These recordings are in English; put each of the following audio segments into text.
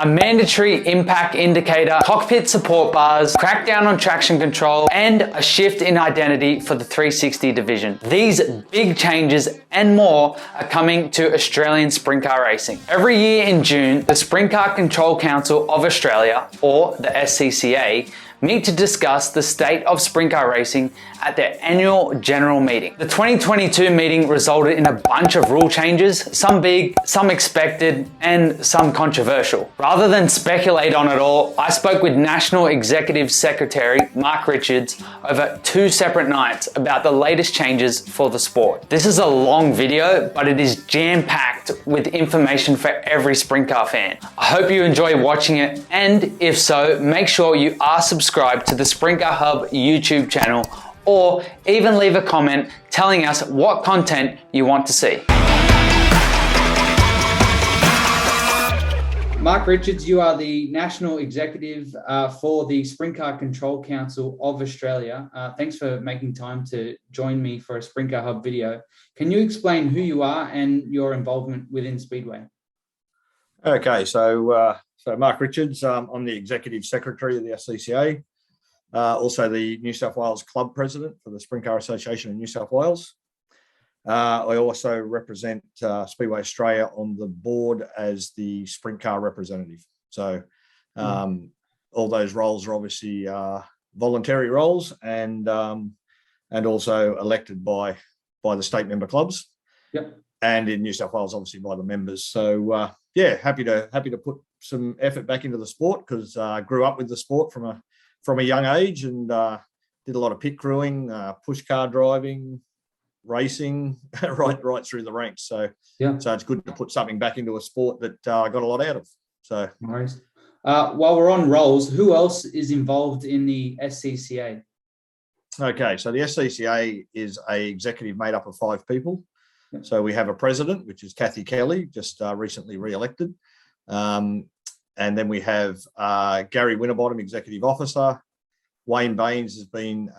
a mandatory impact indicator, cockpit support bars, crackdown on traction control, and a shift in identity for the 360 division. These big changes and more are coming to Australian sprint car racing. Every year in June, the Sprint Car Control Council of Australia, or the SCCA, meet to discuss the state of sprint car racing at their annual general meeting. The 2022 meeting resulted in a bunch of rule changes, some big, some expected, and some controversial. Rather than speculate on it all, I spoke with National Executive Secretary Mark Richards over 2 separate nights about the latest changes for the sport. This is a long video, but it is jam-packed with information for every sprint car fan. I hope you enjoy watching it, and if so, make sure you are subscribed to the Sprint Car Hub YouTube channel, or even leave a comment telling us what content you want to see. Mark Richards, you are the National Executive for the Sprint Car Control Council of Australia. Thanks for making time to join me for a Sprint Car Hub video. Can you explain who you are and your involvement within Speedway? Okay, so Mark Richards, I'm the Executive Secretary of the SCCA, also the New South Wales Club President for the Sprint Car Association of New South Wales. I also represent Speedway Australia on the board as the sprint car representative. So all those roles are obviously voluntary roles and also elected by the state member clubs. Yep. And in New South Wales, obviously by the members. So yeah, happy to put some effort back into the sport because I grew up with the sport from a young age and did a lot of pit crewing, push car driving, racing, right through the ranks. So yeah, so it's good to put something back into a sport that I got a lot out of. So nice. While we're on roles, who else is involved in the SCCA? Okay, so the SCCA is a executive made up of 5 people. Yep. So we have a president, which is Kathy Kelly, just recently re-elected. And then we have Gary Winterbottom, executive officer. Wayne Baines has been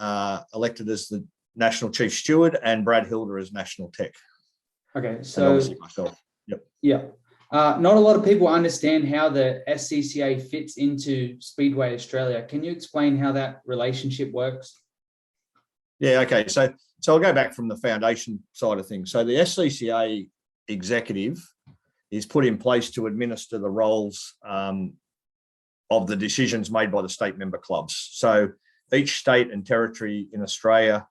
elected as the National Chief Steward, and Brad Hilder as National Tech. Okay, so and obviously myself. Yep. Yeah. Not a lot of people understand how the SCCA fits into Speedway Australia. Can you explain how that relationship works? Yeah. Okay. So I'll go back from the foundation side of things. So the SCCA executive is put in place to administer the roles of the decisions made by the state member clubs. So each state and territory in Australia,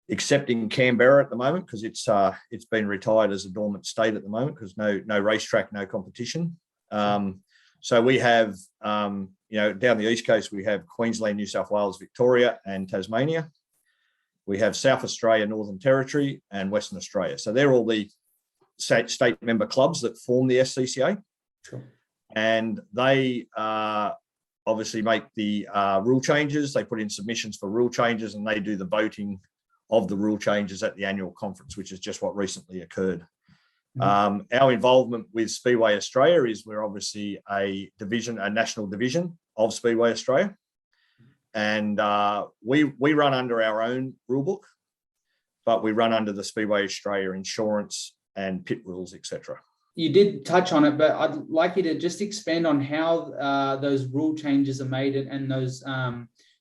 excepting Canberra at the moment, because it's been retired as a dormant state at the moment because no racetrack, no competition. So we have, down the East Coast, we have Queensland, New South Wales, Victoria, and Tasmania. We have South Australia, Northern Territory, and Western Australia. So they're all the state member clubs that form the SCCA. Sure. And they obviously make the rule changes. They put in submissions for rule changes, and they do the voting of the rule changes at the annual conference, which is just what recently occurred. Mm-hmm. Our involvement with Speedway Australia is we're obviously a national division of Speedway Australia. And we run under our own rule book, but we run under the Speedway Australia insurance and pit rules, etc. You did touch on it, but I'd like you to just expand on how those rule changes are made and those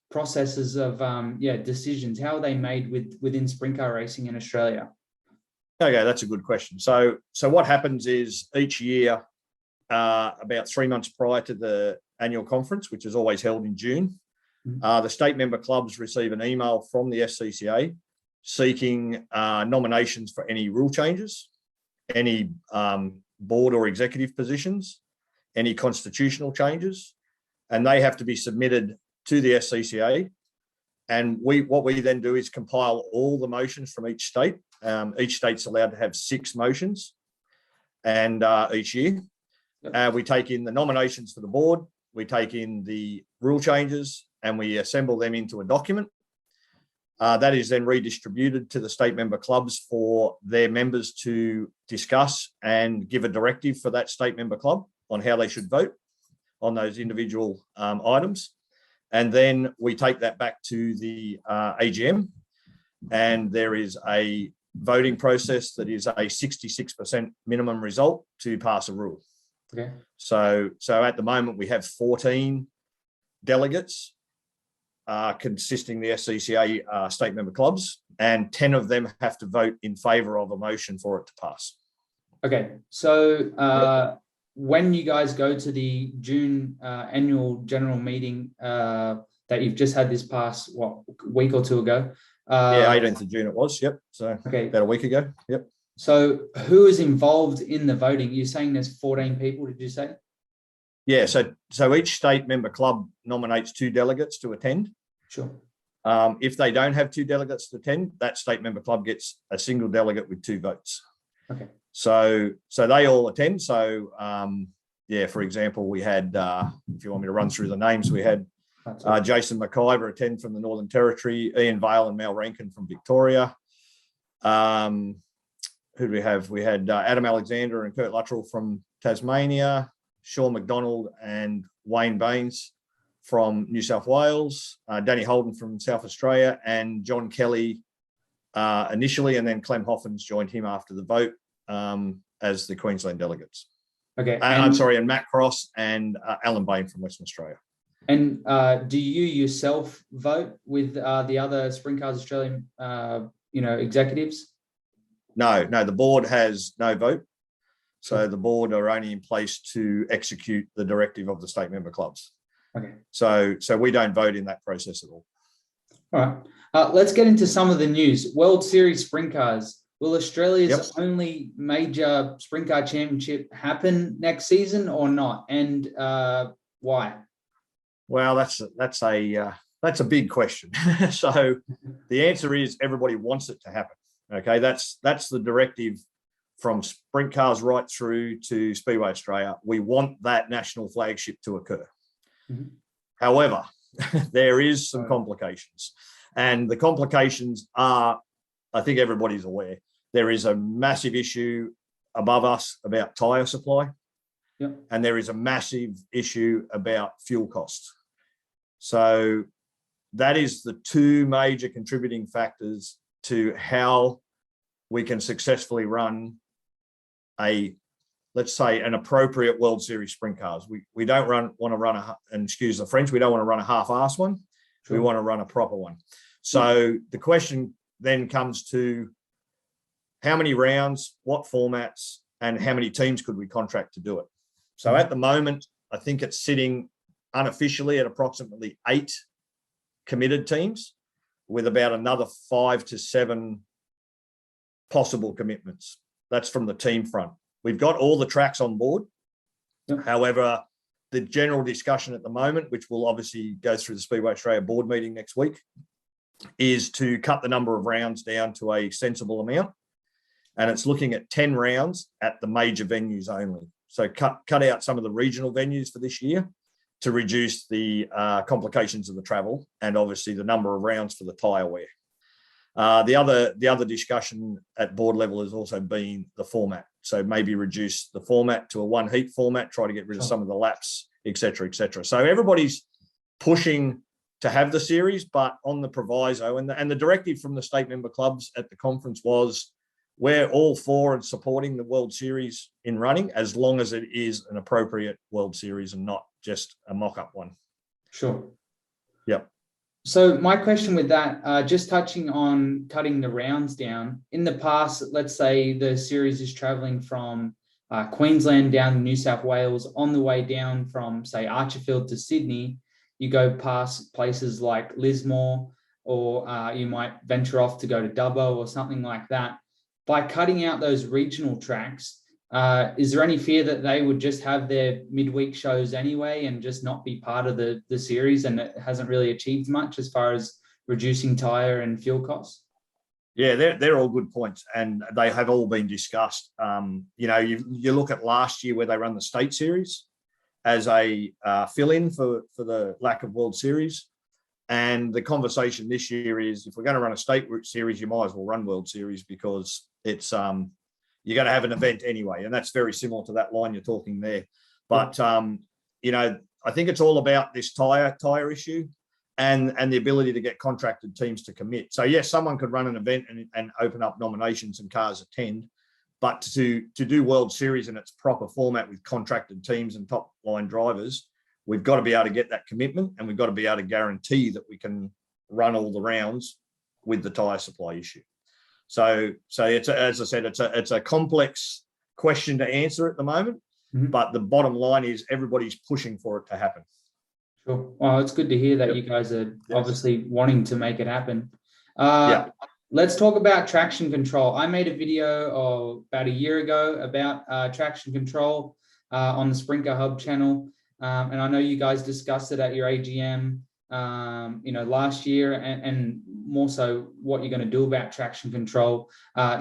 processes of decisions. How are they made within sprint car racing in Australia? Okay, that's a good question. So what happens is each year, about 3 months prior to the annual conference, which is always held in June, the state member clubs receive an email from the SCCA seeking nominations for any rule changes, any board or executive positions, any constitutional changes, and they have to be submitted to the SCCA. And what we then do is compile all the motions from each state. Each state's allowed to have 6 motions and each year. We take in the nominations for the board, we take in the rule changes, and we assemble them into a document. That is then redistributed to the state member clubs for their members to discuss and give a directive for that state member club on how they should vote on those individual items. And then we take that back to the AGM, and there is a voting process that is a 66% minimum result to pass a rule. Okay. So at the moment we have 14 delegates consisting the SCCA state member clubs, and 10 of them have to vote in favour of a motion for it to pass. Okay. So when you guys go to the June annual general meeting that you've just had this past, week or two ago? 18th of June it was. Yep. So okay. About a week ago. Yep. So who is involved in the voting? You're saying there's 14 people, did you say? Yeah. So each state member club nominates 2 delegates to attend. Sure. If they don't have 2 delegates to attend, that state member club gets a single delegate with 2 votes. Okay. So they all attend. So for example, we had, if you want me to run through the names, we had Jason McIver attend from the Northern Territory, Ian Vale and Mel Rankin from Victoria. Who do we have? We had Adam Alexander and Kurt Luttrell from Tasmania, Sean McDonald and Wayne Baines from New South Wales, Danny Holden from South Australia, and John Kelly initially, and then Clem Hoffins joined him after the vote as the Queensland delegates. Okay. And Matt Cross and Alan Bain from Western Australia. And do you yourself vote with the other Sprintcars Australian, executives? No, the board has no vote. So the board are only in place to execute the directive of the state member clubs. Okay. So we don't vote in that process at all. All right. Let's get into some of the news. World Series Sprint Cars. Will Australia's only major Sprint Car Championship happen next season or not? And why? Well, that's a big question. So the answer is everybody wants it to happen. Okay, that's the directive from Sprint Cars right through to Speedway Australia. We want that national flagship to occur. Mm-hmm. However, there is some complications, and the complications are, I think everybody's aware, there is a massive issue above us about tyre supply, and there is a massive issue about fuel costs. So that is the 2 major contributing factors to how we can successfully run let's say an appropriate World Series Sprint Cars. We don't want to run and excuse the French, we don't want to run a half-assed one. Sure. We want to run a proper one. So the question then comes to how many rounds, what formats, and how many teams could we contract to do it? So at the moment, I think it's sitting unofficially at approximately 8 committed teams, with about another 5 to 7 possible commitments. That's from the team front. We've got all the tracks on board. Yep. However, the general discussion at the moment, which will obviously go through the Speedway Australia board meeting next week, is to cut the number of rounds down to a sensible amount. And it's looking at 10 rounds at the major venues only. So cut out some of the regional venues for this year to reduce the complications of the travel and obviously the number of rounds for the tyre wear. The other discussion at board level has also been the format. So maybe reduce the format to a 1 heat format, try to get rid of some of the laps, et cetera, et cetera. So everybody's pushing to have the series, but on the proviso, and the directive from the state member clubs at the conference was, we're all for and supporting the World Series in running, as long as it is an appropriate World Series and not just a mock-up one. Sure. Yep. So my question with that, just touching on cutting the rounds down, in the past, let's say the series is traveling from Queensland down to New South Wales, on the way down from, say, Archerfield to Sydney, you go past places like Lismore, or you might venture off to go to Dubbo or something like that. By cutting out those regional tracks, is there any fear that they would just have their midweek shows anyway and just not be part of the series, and it hasn't really achieved much as far as reducing tyre and fuel costs? Yeah, they're all good points, and they have all been discussed. You look at last year where they run the state series as a fill-in for the lack of World Series. And the conversation this year is, if we're going to run a state route series, you might as well run World Series, because it's you're going to have an event anyway. And that's very similar to that line you're talking there. But, I think it's all about this tyre issue and the ability to get contracted teams to commit. So, yes, someone could run an event and open up nominations and cars attend. But to do World Series in its proper format with contracted teams and top line drivers, we've got to be able to get that commitment, and we've got to be able to guarantee that we can run all the rounds with the tyre supply issue. So it's as I said, it's a complex question to answer at the moment, but the bottom line is everybody's pushing for it to happen. Sure. Well, it's good to hear that you guys are obviously wanting to make it happen. Let's talk about traction control. I made a video about a year ago about traction control on the Sprinker Hub channel. And I know you guys discussed it at your AGM, last year, and more so what you're going to do about traction control.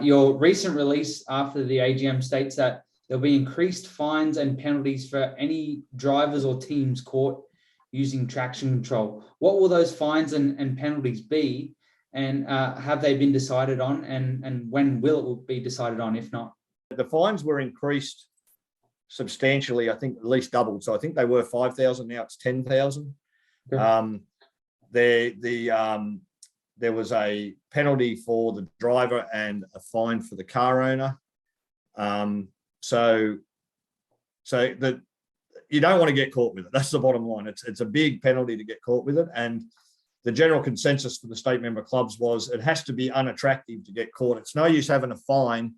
Your recent release after the AGM states that there'll be increased fines and penalties for any drivers or teams caught using traction control. What will those fines and penalties be? And have they been decided on? And when will it be decided on, if not? The fines were increased substantially, I think at least doubled. So I think they were 5,000, now it's 10,000. Okay. There was a penalty for the driver and a fine for the car owner. So that you don't want to get caught with it. That's the bottom line. It's a big penalty to get caught with it. And the general consensus for the state member clubs was it has to be unattractive to get caught. It's no use having a fine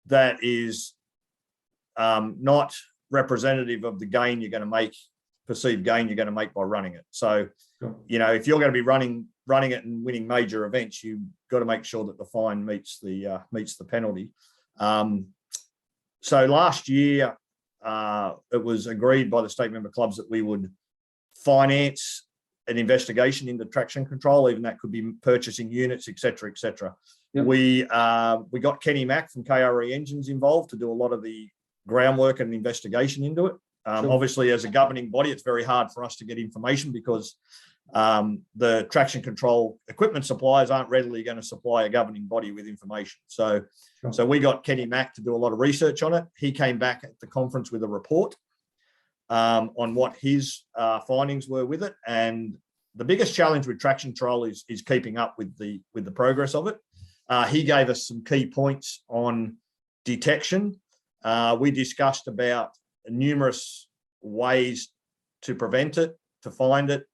that is not representative of the gain you're going to make, perceived gain you're going to make by running it. So, if you're going to be running it and winning major events, you've got to make sure that the fine meets the penalty. So last year, it was agreed by the state member clubs that we would finance an investigation into traction control, even that could be purchasing units, et cetera, et cetera. Yep. We got Kenny Mack from KRE Engines involved to do a lot of the groundwork and investigation into it. Obviously, as a governing body, it's very hard for us to get information because the traction control equipment suppliers aren't readily going to supply a governing body with information. So we got Kenny Mack to do a lot of research on it. He came back at the conference with a report on what his findings were with it. And the biggest challenge with traction control is keeping up with the progress of it. He gave us some key points on detection. We discussed about numerous ways to prevent it, to find it,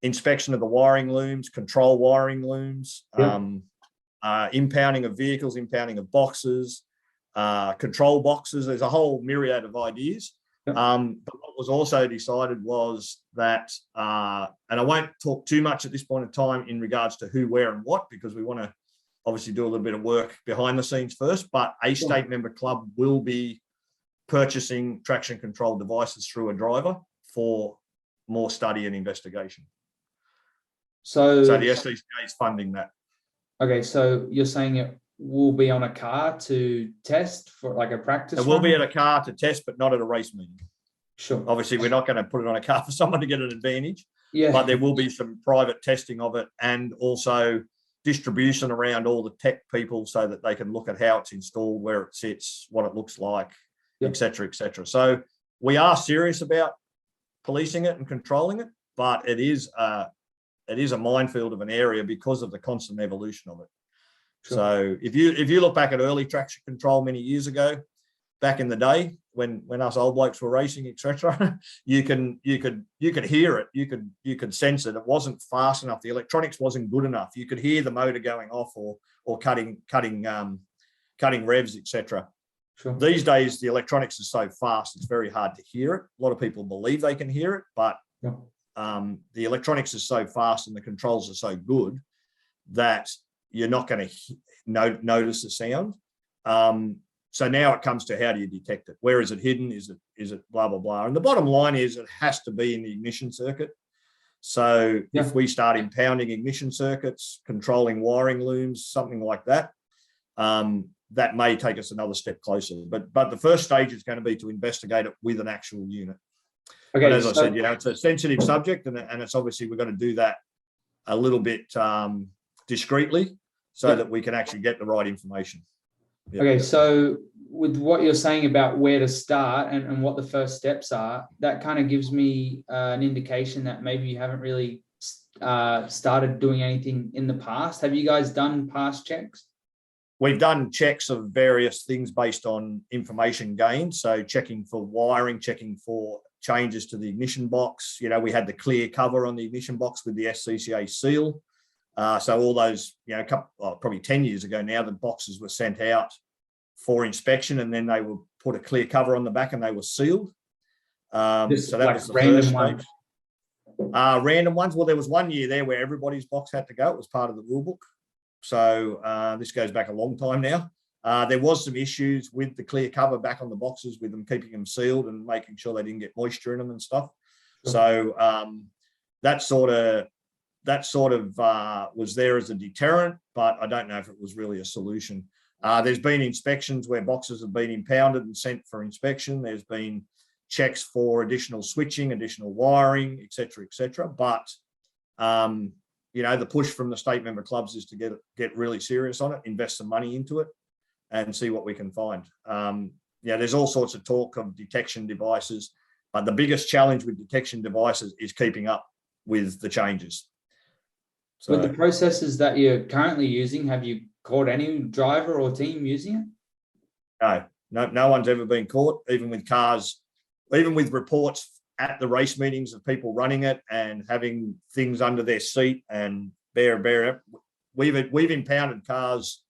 inspection of the wiring looms, control wiring looms, impounding of vehicles, impounding of boxes, control boxes. There's a whole myriad of ideas. But what was also decided was that, and I won't talk too much at this point in time in regards to who, where, and what, because we want to obviously do a little bit of work behind the scenes first, but a state member club will be purchasing traction control devices through a driver for more study and investigation. So the SCCA is funding that. Okay, so you're saying it will be on a car to test for like a practice? It will be at a car to test, but not at a race meeting. Sure. Obviously, we're not going to put it on a car for someone to get an advantage. Yeah. But there will be some private testing of it and also distribution around all the tech people so that they can look at how it's installed, where it sits, what it looks like, et cetera, et cetera. So we are serious about policing it and controlling it, but it is a minefield of an area because of the constant evolution of it. Sure. So if you look back at early traction control many years ago, back in the day when us old blokes were racing, etc., you could hear it, you could sense it. It wasn't fast enough. The electronics wasn't good enough. You could hear the motor going off or cutting revs, etc. Sure. These days, the electronics are so fast, it's very hard to hear it. A lot of people believe they can hear it, but the electronics is so fast and the controls are so good that you're not going to notice the sound. So now it comes to how do you detect it? Where is it hidden? Is it blah, blah, blah? And the bottom line is it has to be in the ignition circuit. So if we start impounding ignition circuits, controlling wiring looms, something like that, that may take us another step closer. But the first stage is going to be to investigate it with an actual unit. Okay, but as I said, it's a sensitive subject, and it's obviously we're going to do that a little bit discreetly so that we can actually get the right information. Okay, so with what you're saying about where to start and what the first steps are, that kind of gives me an indication that maybe you haven't really started doing anything in the past. Have you guys done past checks? we've done checks of various things based on information gained. So checking for wiring, checking for changes to the ignition box. You know, we had the clear cover on the ignition box with the SCCA seal. So all those, you know, probably 10 years ago now, the boxes were sent out for inspection, and then they were put a clear cover on the back and they were sealed. So that like was the random first one. stage. Random ones. Well, there was one year there where everybody's box had to go. It was part of the rule book. So this goes back a long time now. There was some issues with the clear cover back on the boxes, with them keeping them sealed and making sure they didn't get moisture in them and stuff. Sure. So that sort of was there as a deterrent, but I don't know if it was really a solution. There's been inspections where boxes have been impounded and sent for inspection. There's been checks for additional switching, additional wiring, et cetera, but you know, the push from the state member clubs is to get really serious on it, invest some money into it, and see what we can find. Yeah, there's all sorts of talk of detection devices, but the biggest challenge with detection devices is keeping up with the changes. So, with the processes that you're currently using, have you caught any driver or team using it? No one's ever been caught, even with cars, even with reports at the race meetings of people running it and having things under their seat and we've impounded cars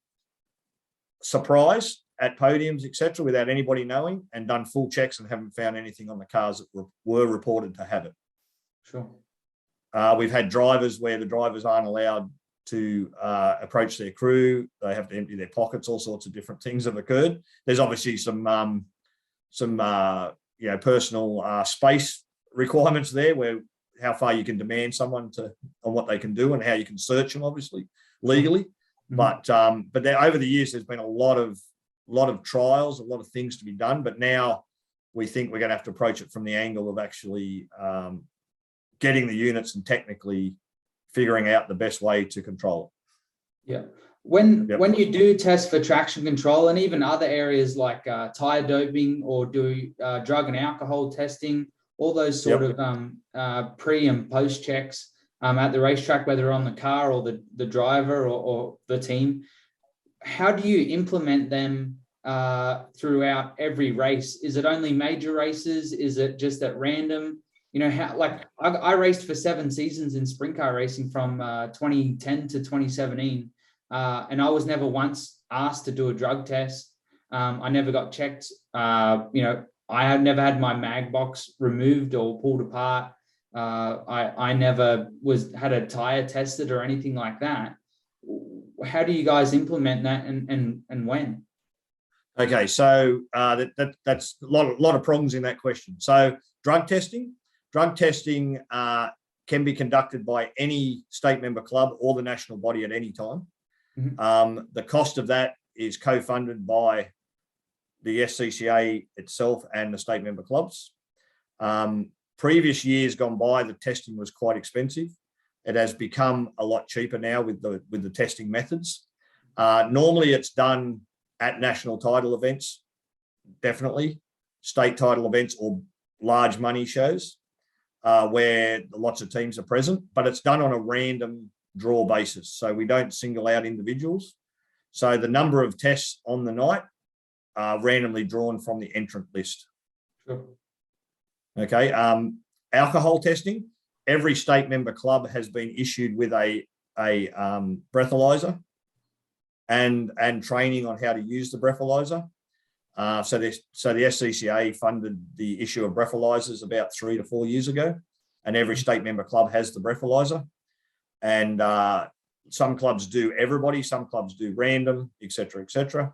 surprise at podiums, etc., without anybody knowing, and done full checks and haven't found anything on the cars that were reported to have it. Sure. We've had drivers where the drivers aren't allowed to approach their crew. They have to empty their pockets. All sorts of different things have occurred. There's obviously some you know, personal space requirements there, where how far you can demand someone on what they can do and how you can search them, obviously legally. Mm-hmm. But there, over the years, there's been a lot of trials, a lot of things to be done. But now we think we're going to have to approach it from the angle of actually getting the units and technically figuring out the best way to control it. Yeah. When you do test for traction control and even other areas like tire doping, or do drug and alcohol testing, all those sort of pre and post checks at the racetrack, whether on the car or the driver or the team, how do you implement them throughout every race? Is it only major races? Is it just at random? You know, how, like I raced for 7 seasons in sprint car racing from 2010 to 2017. And I was never once asked to do a drug test. I never got checked. You know, I had never had my mag box removed or pulled apart. I never had a tire tested or anything like that. How do you guys implement that, and when? Okay, so that's a lot of prongs in that question. So drug testing can be conducted by any state member club or the national body at any time. Mm-hmm. The cost of that is co-funded by the SCCA itself and the state member clubs. Previous years gone by, the testing was quite expensive. It has become a lot cheaper now with the testing methods. Normally it's done at national title events, definitely, state title events or large money shows where lots of teams are present, but it's done on a random draw basis. So we don't single out individuals. So the number of tests on the night are randomly drawn from the entrant list. Sure. Okay. Alcohol testing, every state member club has been issued with a breathalyzer and training on how to use the breathalyzer. So the SCCA funded the issue of breathalyzers about 3 to 4 years ago, and every state member club has the breathalyzer. And some clubs do everybody, some clubs do random, et cetera,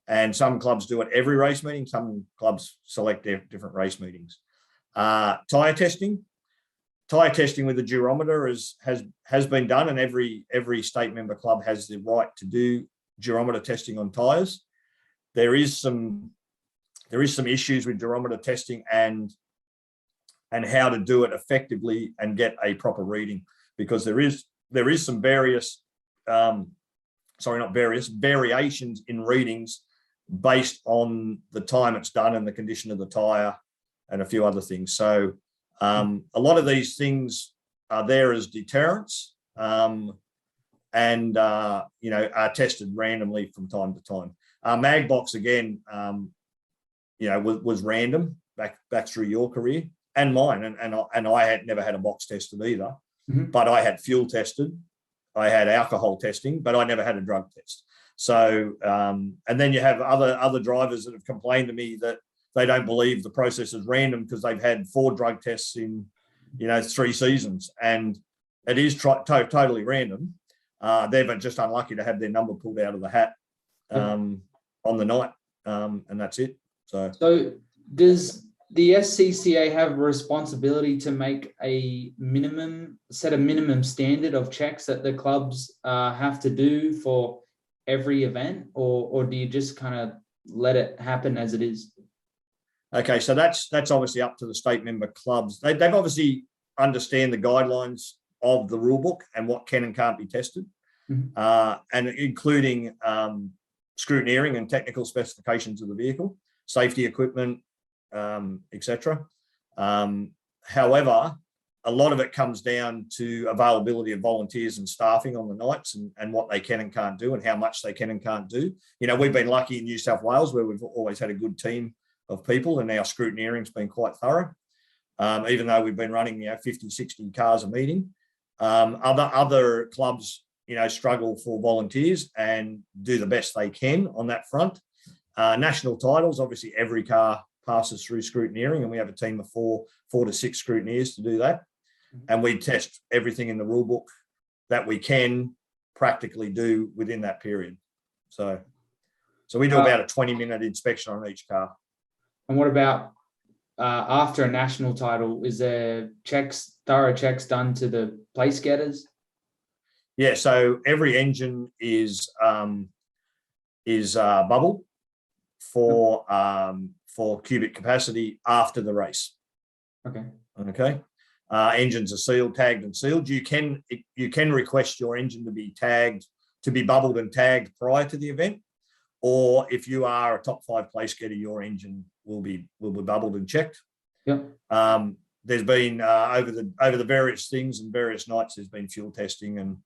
and some clubs do it every race meeting. Some clubs select different race meetings. Tire testing with the durometer has been done, and every state member club has the right to do durometer testing on tires. There is some issues with durometer testing and how to do it effectively and get a proper reading, because there is some variations in readings based on the time it's done and the condition of the tire and a few other things. So a lot of these things are there as deterrents. and are tested randomly from time to time. Mag box again, was random back through your career and mine, and I had never had a box tested either, but I had fuel tested, I had alcohol testing, but I never had a drug test. So, and then you have other drivers that have complained to me that they don't believe the process is random because they've had 4 drug tests in, 3 seasons, and it is totally random. They're just unlucky to have their number pulled out of the hat on the night, and that's it. So does the SCCA have a responsibility to make a set a minimum standard of checks that the clubs have to do for every event, or do you just kind of let it happen as it is? Okay, so that's obviously up to the state member clubs. They've obviously understand the guidelines of the rule book and what can and can't be tested, and including scrutineering and technical specifications of the vehicle, safety equipment, etc. However, a lot of it comes down to availability of volunteers and staffing on the nights, and what they can and can't do and how much they can and can't do. We've been lucky in New South Wales where we've always had a good team of people, and our scrutineering's been quite thorough, even though we've been running 50, 60 cars a meeting. Other clubs struggle for volunteers and do the best they can on that front. National titles, obviously every car passes through scrutineering, and we have a team of four to 6 scrutineers to do that, and we test everything in the rule book that we can practically do within that period. So we do about a 20-minute inspection on each car. And what about after a national title? Is there thorough checks done to the place getters? Yeah, so every engine is bubbled for cubic capacity after the race. Okay. Engines are sealed, tagged, and sealed. You can request your engine to be tagged, to be bubbled and tagged prior to the event, or if you are a top 5 place getter, your engine will be bubbled and checked. There's been over the various things and various nights, there's been fuel testing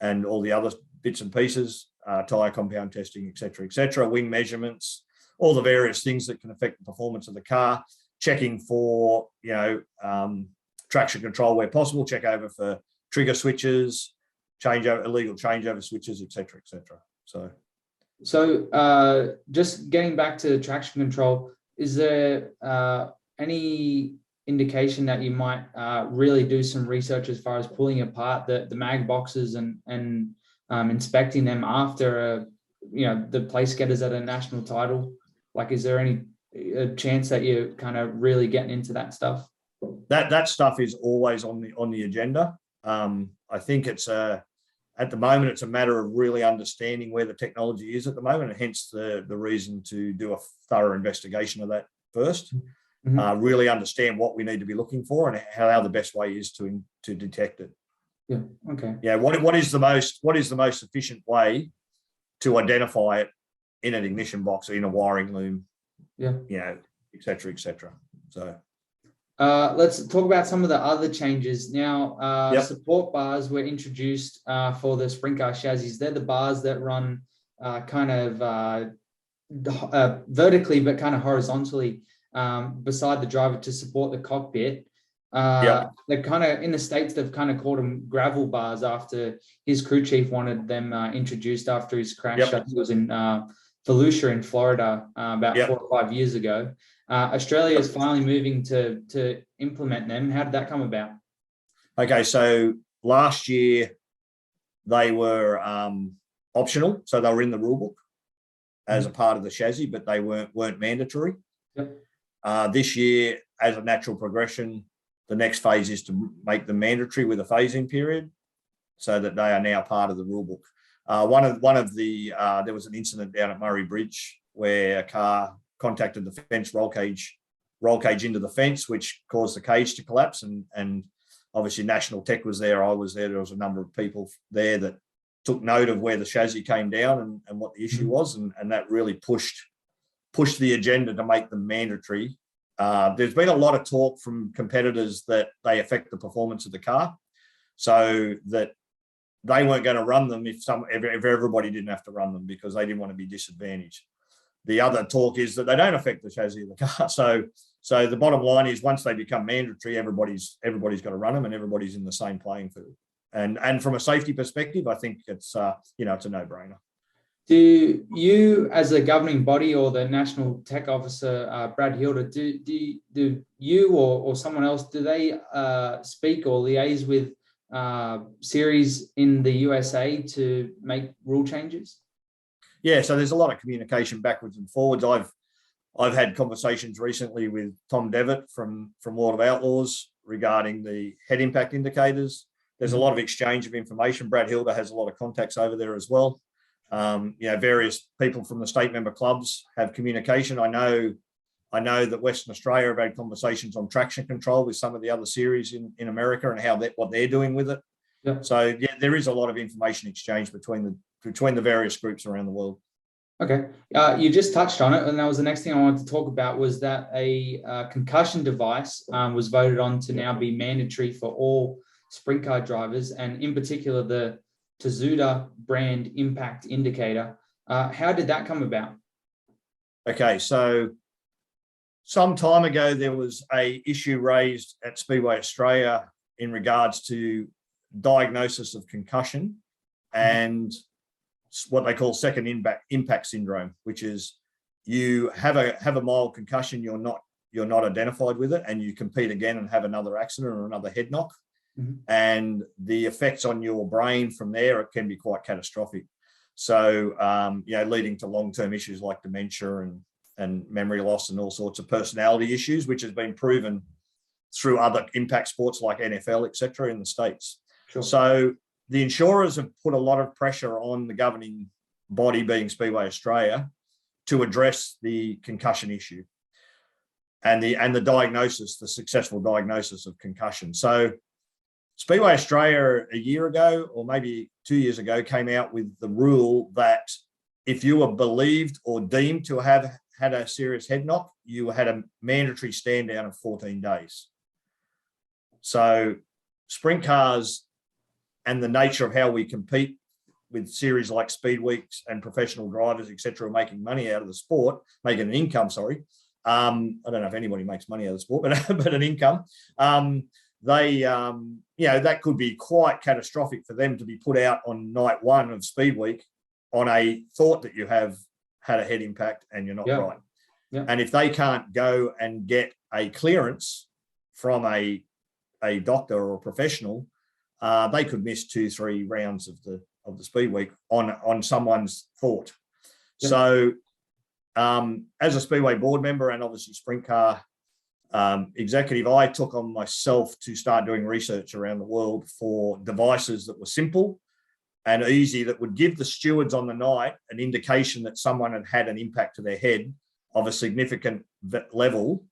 and all the other bits and pieces, tyre compound testing, etc., wing measurements, all the various things that can affect the performance of the car, checking for traction control where possible, check over for trigger switches, illegal changeover switches, etc. So just getting back to traction control, is there any indication that you might really do some research as far as pulling apart the mag boxes and inspecting them after the place getters at a national title? Like, is there any chance that you're kind of really getting into that stuff? That stuff is always on the agenda. I think it's at the moment, it's a matter of really understanding where the technology is at the moment, and hence the reason to do a thorough investigation of that first. Really understand what we need to be looking for and how the best way is to detect it. Yeah. Okay. Yeah. What is the most efficient way to identify it in an ignition box or in a wiring loom? Yeah. Et cetera. So. Let's talk about some of the other changes now. Support bars were introduced for the sprint car chassis. They're the bars that run kind of vertically but kind of horizontally beside the driver to support the cockpit. They're kind of, in the States, they've kind of called them gravel bars after his crew chief wanted them introduced after his crash. I think it was in Volusia in Florida about 4 or 5 years ago. Australia is finally moving to implement them. How did that come about? Okay, so last year they were optional, so they were in the rule book as a part of the chassis, but they weren't mandatory. This year, as a natural progression, the next phase is to make them mandatory with a phase-in period, so that they are now part of the rule book. There was an incident down at Murray Bridge where a car contacted the fence roll cage into the fence, which caused the cage to collapse. And obviously National Tech was there. I was there. There was a number of people there that took note of where the chassis came down and what the issue was. And that really pushed the agenda to make them mandatory. There's been a lot of talk from competitors that they affect the performance of the car, so that they weren't going to run them if everybody didn't have to run them because they didn't want to be disadvantaged. The other talk is that they don't affect the chassis of the car. So the bottom line is once they become mandatory, everybody's got to run them and everybody's in the same playing field. And from a safety perspective, I think it's it's a no-brainer. Do you, as a governing body or the National Tech Officer, Brad Hilder, do you or someone else, do they speak or liaise with series in the USA to make rule changes? Yeah, so there's a lot of communication backwards and forwards. I've had conversations recently with Tom Devitt from World of Outlaws regarding the head impact indicators. There's a lot of exchange of information. Brad Hilder has a lot of contacts over there as well. Various people from the state member clubs have communication. I know that Western Australia have had conversations on traction control with some of the other series in America and what they're doing with it. Yeah. So yeah, there is a lot of information exchange between the various groups around the world. Okay, you just touched on it, and that was the next thing I wanted to talk about, was that a concussion device was voted on to now be mandatory for all sprint car drivers, and in particular the Tozuda brand impact indicator. How did that come about? Okay, so some time ago there was a issue raised at Speedway Australia in regards to diagnosis of concussion and what they call second impact syndrome, which is you have a mild concussion, you're not identified with it, and you compete again and have another accident or another head knock. Mm-hmm. And the effects on your brain from there, it can be quite catastrophic. So, leading to long-term issues like dementia and memory loss and all sorts of personality issues, which has been proven through other impact sports like NFL, et cetera, in the States. Sure. So the insurers have put a lot of pressure on the governing body, being Speedway Australia, to address the concussion issue and the diagnosis, the successful diagnosis of concussion. So Speedway Australia a year ago, or maybe 2 years ago, came out with the rule that if you were believed or deemed to have had a serious head knock, you had a mandatory stand down of 14 days. So sprint cars and the nature of how we compete with series like Speed Weeks and professional drivers, et cetera, making money out of the sport, making an income, sorry. I don't know if anybody makes money out of the sport, but an income. That could be quite catastrophic for them to be put out on night one of Speed Week on a thought that you have had a head impact and you're not right. Yeah. And if they can't go and get a clearance from a doctor or a professional, they could miss 2-3 rounds of the Speed Week on someone's thought. Yeah. So as a Speedway board member and obviously sprint car executive, I took on myself to start doing research around the world for devices that were simple and easy, that would give the stewards on the night an indication that someone had had an impact to their head of a significant level,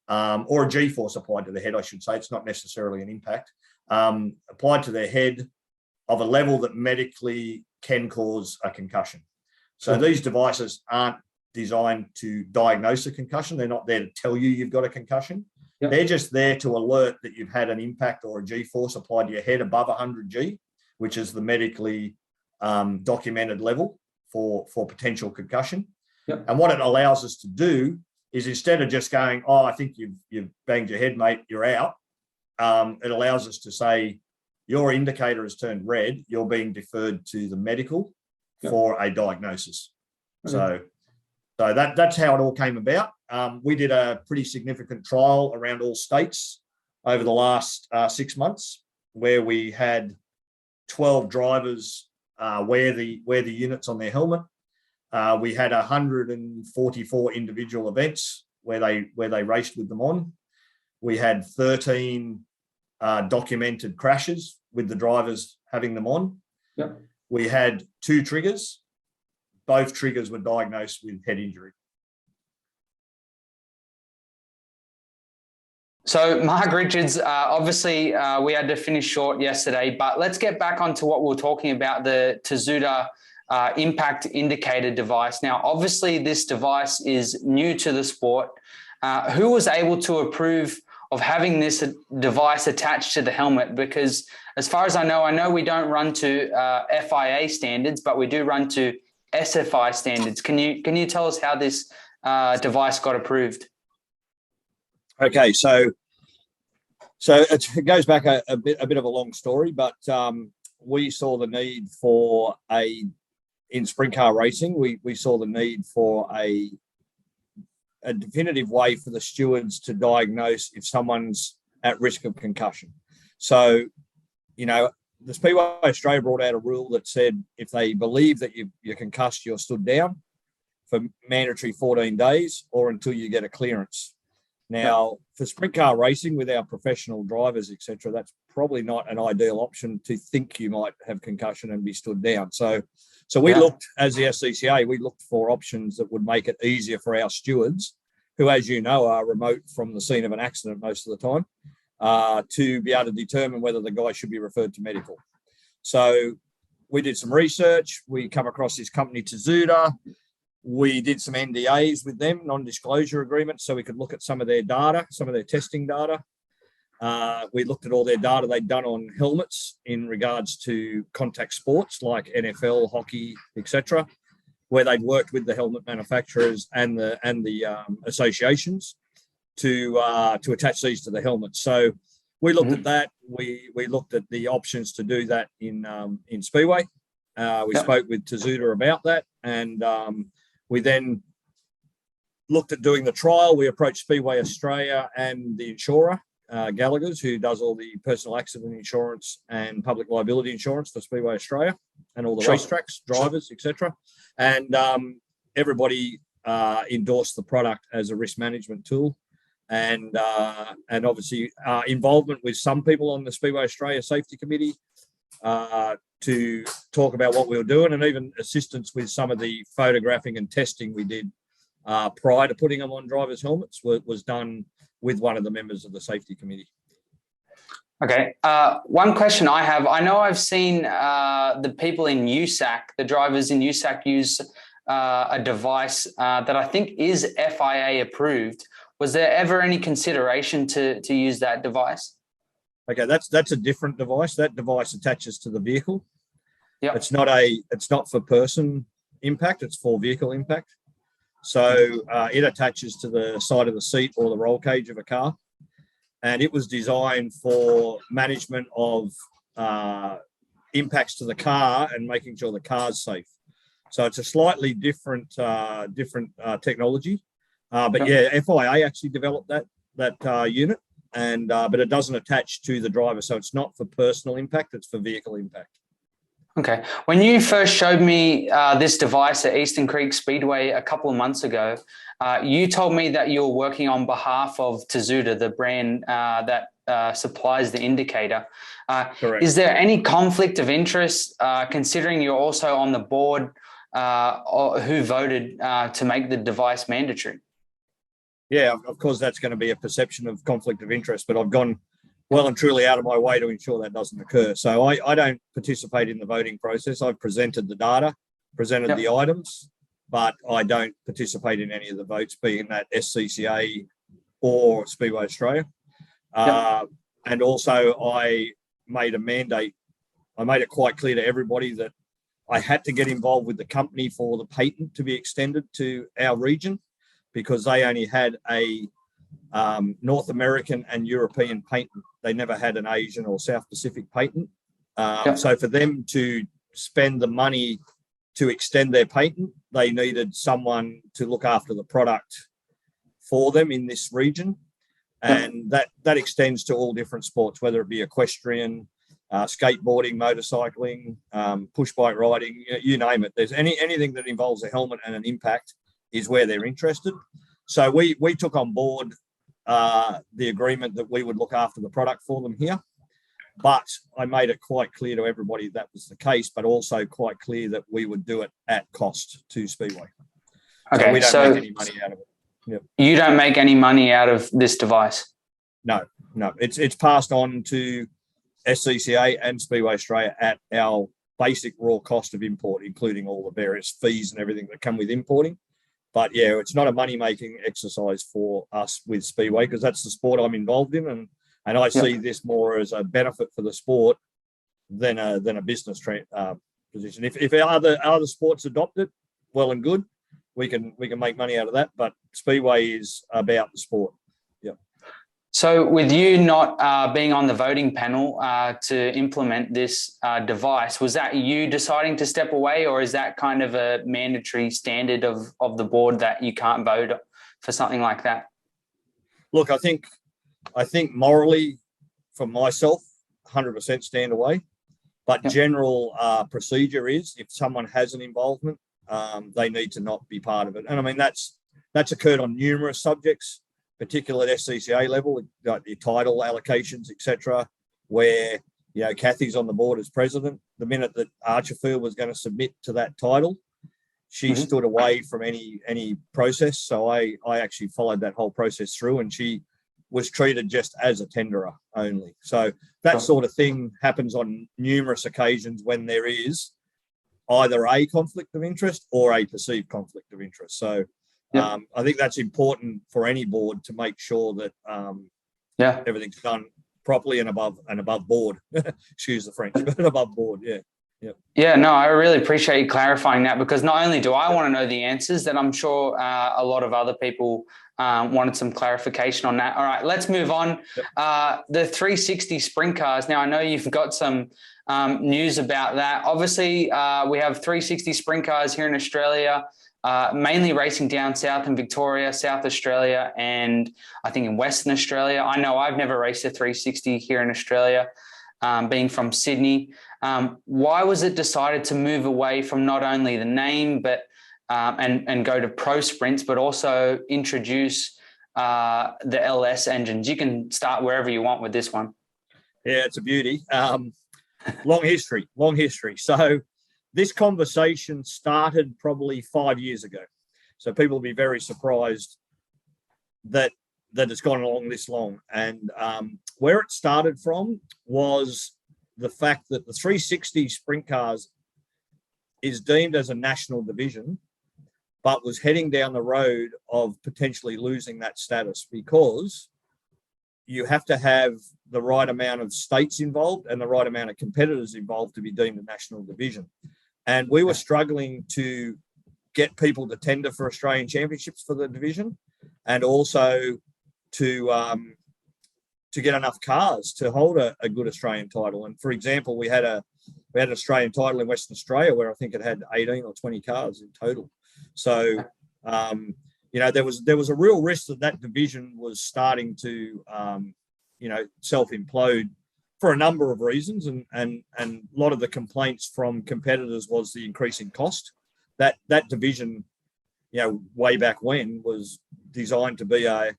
or a G-force applied to the head, I should say. It's not necessarily an impact, applied to their head of a level that medically can cause a concussion. So these devices aren't designed to diagnose a concussion. They're not there to tell you you've got a concussion. Yep. They're just there to alert that you've had an impact or a G-force applied to your head above 100 G, which is the medically documented level for potential concussion. Yep. And what it allows us to do is, instead of just going, oh, I think you've banged your head, mate, you're out, it allows us to say, your indicator has turned red, you're being deferred to the medical for a diagnosis. Okay. So that's how it all came about. We did a pretty significant trial around all states over the last 6 months, where we had 12 drivers wear the units on their helmet. We had 144 individual events where they raced with them on. We had 13 documented crashes with the drivers having them on. Yep. We had 2 triggers. Both triggers were diagnosed with head injury. So Mark Richards, obviously we had to finish short yesterday, but let's get back onto what we were talking about, the Tozuda impact indicator device. Now, obviously this device is new to the sport. Who was able to approve of having this device attached to the helmet? Because as far as I know we don't run to FIA standards, but we do run to SFI standards. Can you tell us how this device got approved? Okay, so it goes back a bit of a long story, but we saw the need for in sprint car racing, we saw the need for a definitive way for the stewards to diagnose if someone's at risk of concussion. So, the Speedway Australia brought out a rule that said if they believe that you're concussed, you're stood down for mandatory 14 days or until you get a clearance. Now, for sprint car racing with our professional drivers, etc., that's probably not an ideal option to think you might have concussion and be stood down. So we looked, as the SCCA, we looked for options that would make it easier for our stewards, who, as you know, are remote from the scene of an accident most of the time, to be able to determine whether the guy should be referred to medical. So we did some research. We come across this company, Tozuda. We did some NDAs with them, non-disclosure agreements, so we could look at some of their data, some of their testing data. We looked at all their data they'd done on helmets in regards to contact sports like NFL, hockey, etc., where they'd worked with the helmet manufacturers and the associations to attach these to the helmets. So we looked at that. We looked at the options to do that in Speedway. We spoke with Tozuda about that, and we then looked at doing the trial. We approached Speedway Australia and the insurer, Gallagher's, who does all the personal accident insurance and public liability insurance for Speedway Australia and all the racetracks, drivers, etc. And everybody endorsed the product as a risk management tool. And obviously involvement with some people on the Speedway Australia Safety Committee to talk about what we were doing, and even assistance with some of the photographing and testing we did prior to putting them on drivers' helmets was done with one of the members of the safety committee. Okay. One question I have, I know I've seen the people in USAC, the drivers in USAC use a device that I think is FIA approved. Was there ever any consideration to use that device? Okay, that's a different device. That device attaches to the vehicle. Yeah, it's not for person impact. It's for vehicle impact. So it attaches to the side of the seat or the roll cage of a car, and it was designed for management of impacts to the car and making sure the car's safe. So it's a slightly different technology, but FIA actually developed that unit. But it doesn't attach to the driver, so it's not for personal impact, it's for vehicle impact. Okay. When you first showed me this device at Eastern Creek Speedway a couple of months ago, you told me that you're working on behalf of Tozuda, the brand that supplies the indicator. Correct. Is there any conflict of interest, considering you're also on the board who voted to make the device mandatory? Yeah, of course, that's going to be a perception of conflict of interest, but I've gone well and truly out of my way to ensure that doesn't occur. So I don't participate in the voting process. I've presented the data, presented the items, but I don't participate in any of the votes, being that SCCA or Speedway Australia. And also I made a mandate. I made it quite clear to everybody that I had to get involved with the company for the patent to be extended to our region, because they only had a North American and European patent. They never had an Asian or South Pacific patent. So for them to spend the money to extend their patent, they needed someone to look after the product for them in this region. And that extends to all different sports, whether it be equestrian, skateboarding, motorcycling, push bike riding, you name it. There's anything that involves a helmet and an impact is where they're interested. So we took on board the agreement that we would look after the product for them here. But I made it quite clear to everybody that was the case, but also quite clear that we would do it at cost to Speedway. Okay, so we don't make any money out of it. Yep. You don't make any money out of this device? No. It's passed on to SCCA and Speedway Australia at our basic raw cost of import, including all the various fees and everything that come with importing. But yeah, it's not a money-making exercise for us with Speedway, because that's the sport I'm involved in, and I see this more as a benefit for the sport than a business position. If other sports adopt it, well and good, we can make money out of that. But Speedway is about the sport. Yeah. So with you not being on the voting panel to implement this device, was that you deciding to step away, or is that kind of a mandatory standard of the board that you can't vote for something like that? Look, I think morally, for myself, 100% stand away. But general procedure is, if someone has an involvement, they need to not be part of it. And I mean, that's occurred on numerous subjects, particularly at SCCA level, like the title allocations, etc., where, you know, Kathy's on the board as president. The minute that Archerfield was going to submit to that title, she stood away from any process. So I actually followed that whole process through, and she was treated just as a tenderer only. So that sort of thing happens on numerous occasions when there is either a conflict of interest or a perceived conflict of interest. So I think that's important for any board to make sure that everything's done properly and above board. Excuse the French, but above board. Yeah, no, I really appreciate you clarifying that, because not only do I want to know the answers, that I'm sure a lot of other people wanted some clarification on that. All right, let's move on. The 360 sprint cars. Now, I know you've got some news about that. Obviously, we have 360 sprint cars here in Australia, mainly racing down south in Victoria, South Australia, and I think in Western Australia. I know I've never raced a 360 here in Australia, being from Sydney. Why was it decided to move away from not only the name, but and go to pro sprints, but also introduce the LS engines? You can start wherever you want with this one. Yeah, it's a beauty. Long history. So this conversation started probably 5 years ago. So people will be very surprised that it's gone along this long. And where it started from was the fact that the 360 sprint cars is deemed as a national division, but was heading down the road of potentially losing that status, because you have to have the right amount of states involved and the right amount of competitors involved to be deemed a national division. And we were struggling to get people to tender for Australian championships for the division, and also to get enough cars to hold a good Australian title. And for example, we had an Australian title in Western Australia where I think it had 18 or 20 cars in total. So there was a real risk that division was starting to self implode for a number of reasons, and a lot of the complaints from competitors was the increasing cost. That division, way back when, was designed to be a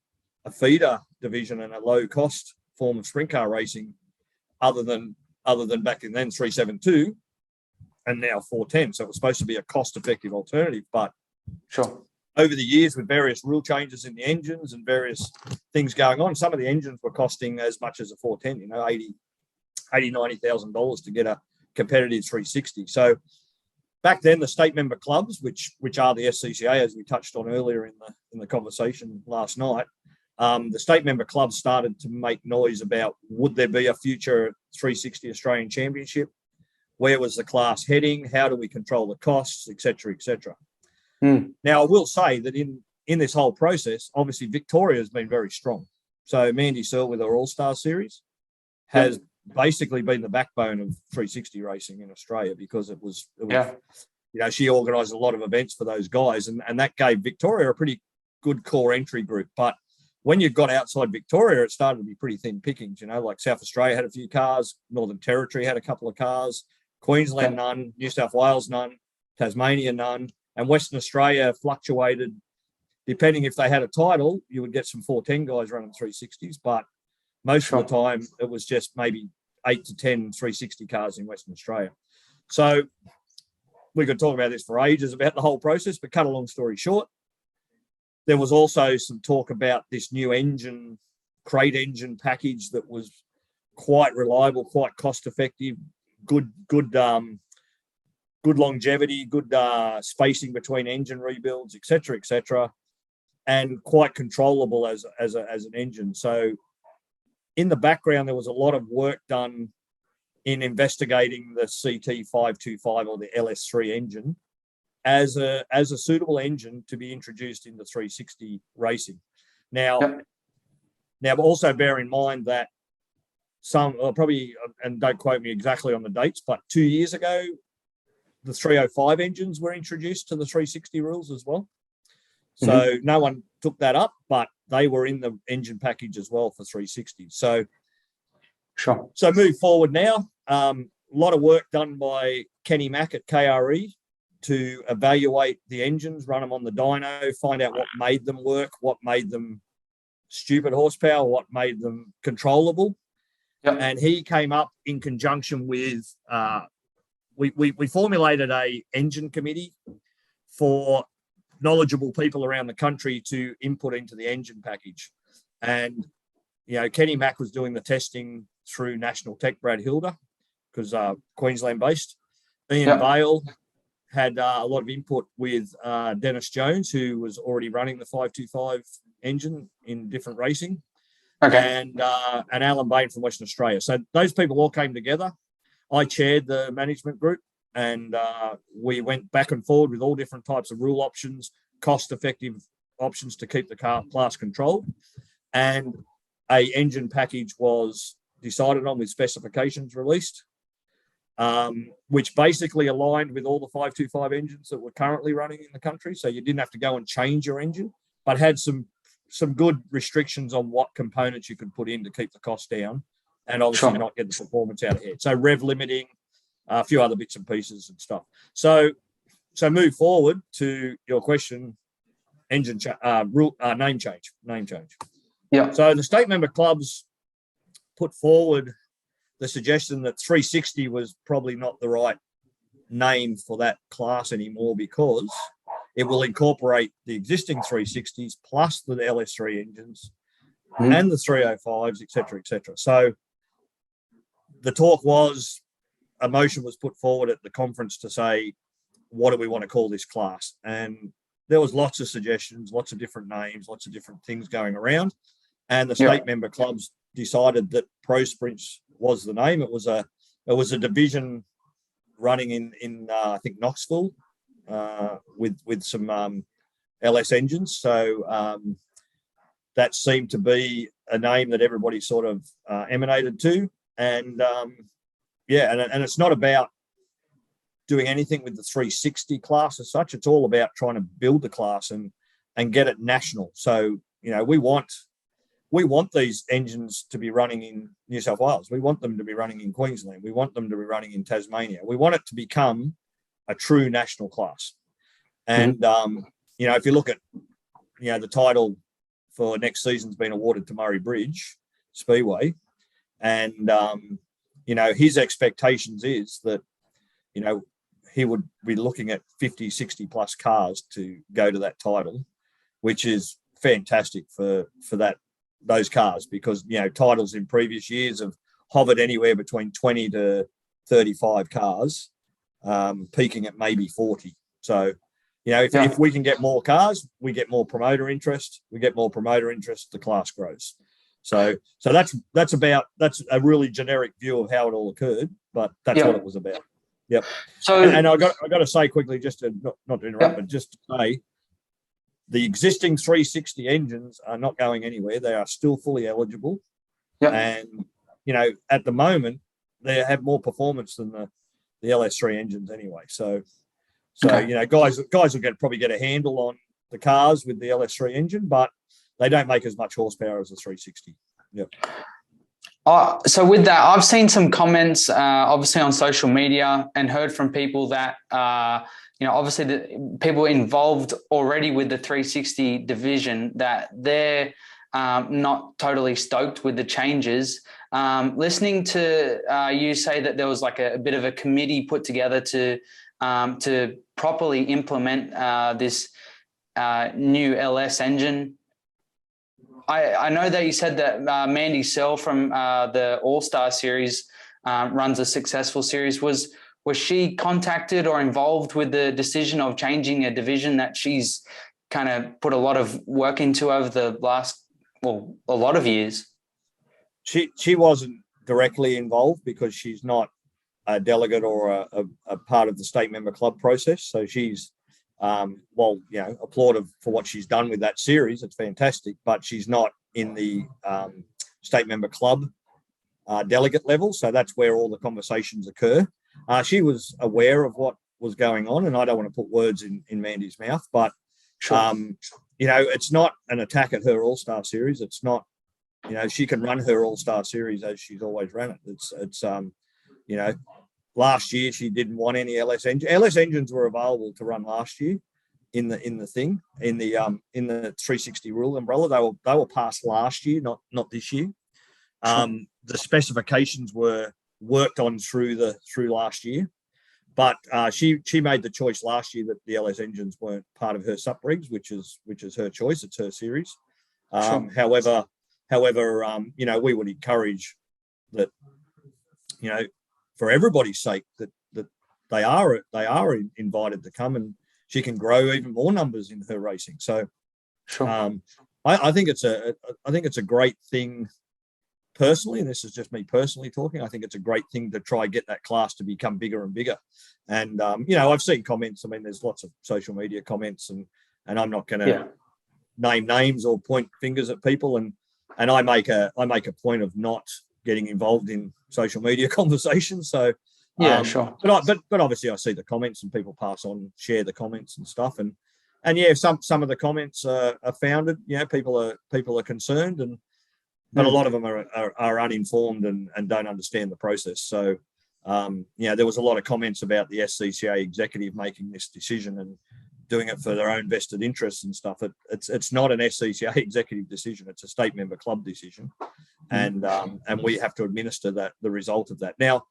feeder division and a low cost form of sprint car racing, other than back in then 372 and now 410. So it was supposed to be a cost effective alternative, but over the years, with various rule changes in the engines and various things going on, some of the engines were costing as much as a 410, $90,000 to get a competitive 360. So back then, the state member clubs, which are the SCCA, as we touched on earlier in the conversation last night, the state member clubs started to make noise about, would there be a future 360 Australian Championship? Where was the class heading? How do we control the costs, et cetera, et cetera? Now, I will say that in this whole process, obviously Victoria has been very strong. So Mandy Searle with her All-Star Series has basically been the backbone of 360 racing in Australia, because it was she organised a lot of events for those guys, and that gave Victoria a pretty good core entry group. But when you got outside Victoria, it started to be pretty thin pickings, like South Australia had a few cars, Northern Territory had a couple of cars, Queensland none, New South Wales none, Tasmania none, and Western Australia fluctuated. Depending if they had a title, you would get some 410 guys running 360s, but most of the time it was just maybe 8 to 10 360 cars in Western Australia. So we could talk about this for ages, about the whole process, but cut a long story short, there was also some talk about this new engine, crate engine package that was quite reliable, quite cost effective, good good longevity, good spacing between engine rebuilds, etc., and quite controllable as an engine. So in the background, there was a lot of work done in investigating the CT525 or the LS3 engine as a suitable engine to be introduced into 360 racing. Now also bear in mind that some probably, and don't quote me exactly on the dates, but 2 years ago, the 305 engines were introduced to the 360 rules as well. So no one took that up, but they were in the engine package as well for 360. So Sure. So move forward now. A lot of work done by Kenny Mack at KRE to evaluate the engines, run them on the dyno, find out what made them work, what made them stupid horsepower, what made them controllable. Yep. And he came up in conjunction with, we formulated a engine committee for knowledgeable people around the country to input into the engine package. And, Kenny Mack was doing the testing through National Tech, Brad Hilda, because Queensland based. Ian Bale had a lot of input with Dennis Jones, who was already running the 525 engine in different racing. Okay. And Alan Bain from Western Australia. So those people all came together. I chaired the management group, and we went back and forward with all different types of rule options, cost-effective options to keep the car class controlled. And a engine package was decided on with specifications released, which basically aligned with all the 525 engines that were currently running in the country. So you didn't have to go and change your engine, but had some good restrictions on what components you could put in to keep the cost down, and obviously not get the performance out ahead. So rev limiting, a few other bits and pieces and stuff. So move forward to your question, engine name change. Yeah. So the state member clubs put forward the suggestion that 360 was probably not the right name for that class anymore, because it will incorporate the existing 360s plus the LS3 engines and the 305s, etc. So the talk was, a motion was put forward at the conference to say, what do we want to call this class? And there was lots of suggestions, lots of different names, lots of different things going around. And the state member clubs decided that Pro Sprints was the name. It was a division running in I think Knoxville with some LS engines. So that seemed to be a name that everybody sort of emanated to. And and it's not about doing anything with the 360 class as such. It's all about trying to build the class and get it national. So, we want these engines to be running in New South Wales. We want them to be running in Queensland. We want them to be running in Tasmania. We want it to become a true national class. And, if you look at, the title for next season's been awarded to Murray Bridge Speedway. And, his expectations is that, he would be looking at 50, 60 plus cars to go to that title, which is fantastic for those cars, because titles in previous years have hovered anywhere between 20 to 35 cars, peaking at maybe 40. So if we can get more cars, we get more promoter interest. We get more promoter interest, the class grows. So that's a really generic view of how it all occurred, but that's what it was about. Yep. So and I got to say quickly, just to not to interrupt, but just to say, the existing 360 engines are not going anywhere. They are still fully eligible. Yep. And, at the moment, they have more performance than the LS3 engines anyway. So guys will probably get a handle on the cars with the LS3 engine, but they don't make as much horsepower as the 360. Yep. So with that, I've seen some comments, obviously on social media, and heard from people that, obviously the people involved already with the 360 division, that they're not totally stoked with the changes. Listening to you say that there was like a bit of a committee put together to properly implement this new LS engine. I know that you said that Mandy Sell from the All-Star Series runs a successful series. Was Was she contacted or involved with the decision of changing a division that she's kind of put a lot of work into over the last, well, a lot of years? She wasn't directly involved because she's not a delegate or a part of the state member club process. So she's, applauded for what she's done with that series. It's fantastic, but she's not in the state member club delegate level. So that's where all the conversations occur. She was aware of what was going on, and I don't want to put words in Mandy's mouth, but Sure. it's not an attack at her All-Star series. It's not, she can run her All-Star series as she's always ran it. It's last year she didn't want any LS engines. LS engines were available to run last year in the 360 rule umbrella. They were passed last year, not this year. The specifications were worked on through last year, but she made the choice last year that the LS engines weren't part of her sub rigs, which is her choice. It's her series. However, we would encourage that, for everybody's sake, that they are invited to come, and she can grow even more numbers in her racing. So, I think it's a great thing. Personally, and this is just me personally talking, I think it's a great thing to try get that class to become bigger and bigger. And I've seen comments. I mean, there's lots of social media comments, and I'm not going to name names or point fingers at people. And I make a point of not getting involved in social media conversations. So sure. But obviously, I see the comments, and people share the comments and stuff. And some of the comments are founded. People are concerned, but a lot of them are uninformed and don't understand the process. So, there was a lot of comments about the SCCA executive making this decision and doing it for their own vested interests and stuff. It's not an SCCA executive decision. It's a state member club decision. And we have to administer the result of that. Now,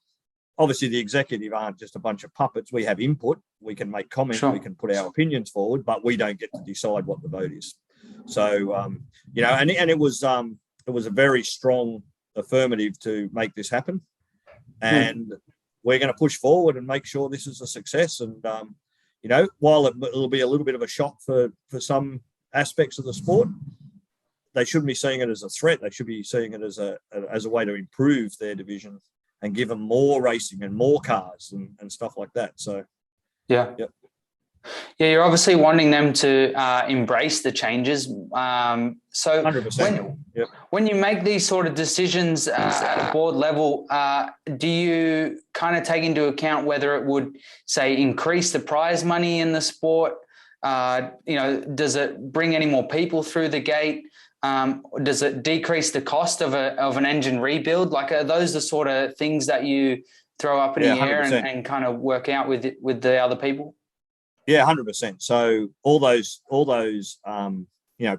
obviously, the executive aren't just a bunch of puppets. We have input. We can make comments. Sure. We can put our opinions forward, but we don't get to decide what the vote is. So, and it was a very strong affirmative to make this happen. And we're going to push forward and make sure this is a success. And, while it'll be a little bit of a shock for some aspects of the sport, they shouldn't be seeing it as a threat. They should be seeing it as a way to improve their division and give them more racing and more cars and stuff like that. So, yeah. You're obviously wanting them to embrace the changes. So 100%. When you make these sort of decisions at a board level, do you kind of take into account whether it would, say, increase the prize money in the sport? Does it bring any more people through the gate? Does it decrease the cost of an engine rebuild? Like, are those the sort of things that you throw up in the air and kind of work out with the other people? Yeah, 100%. So all those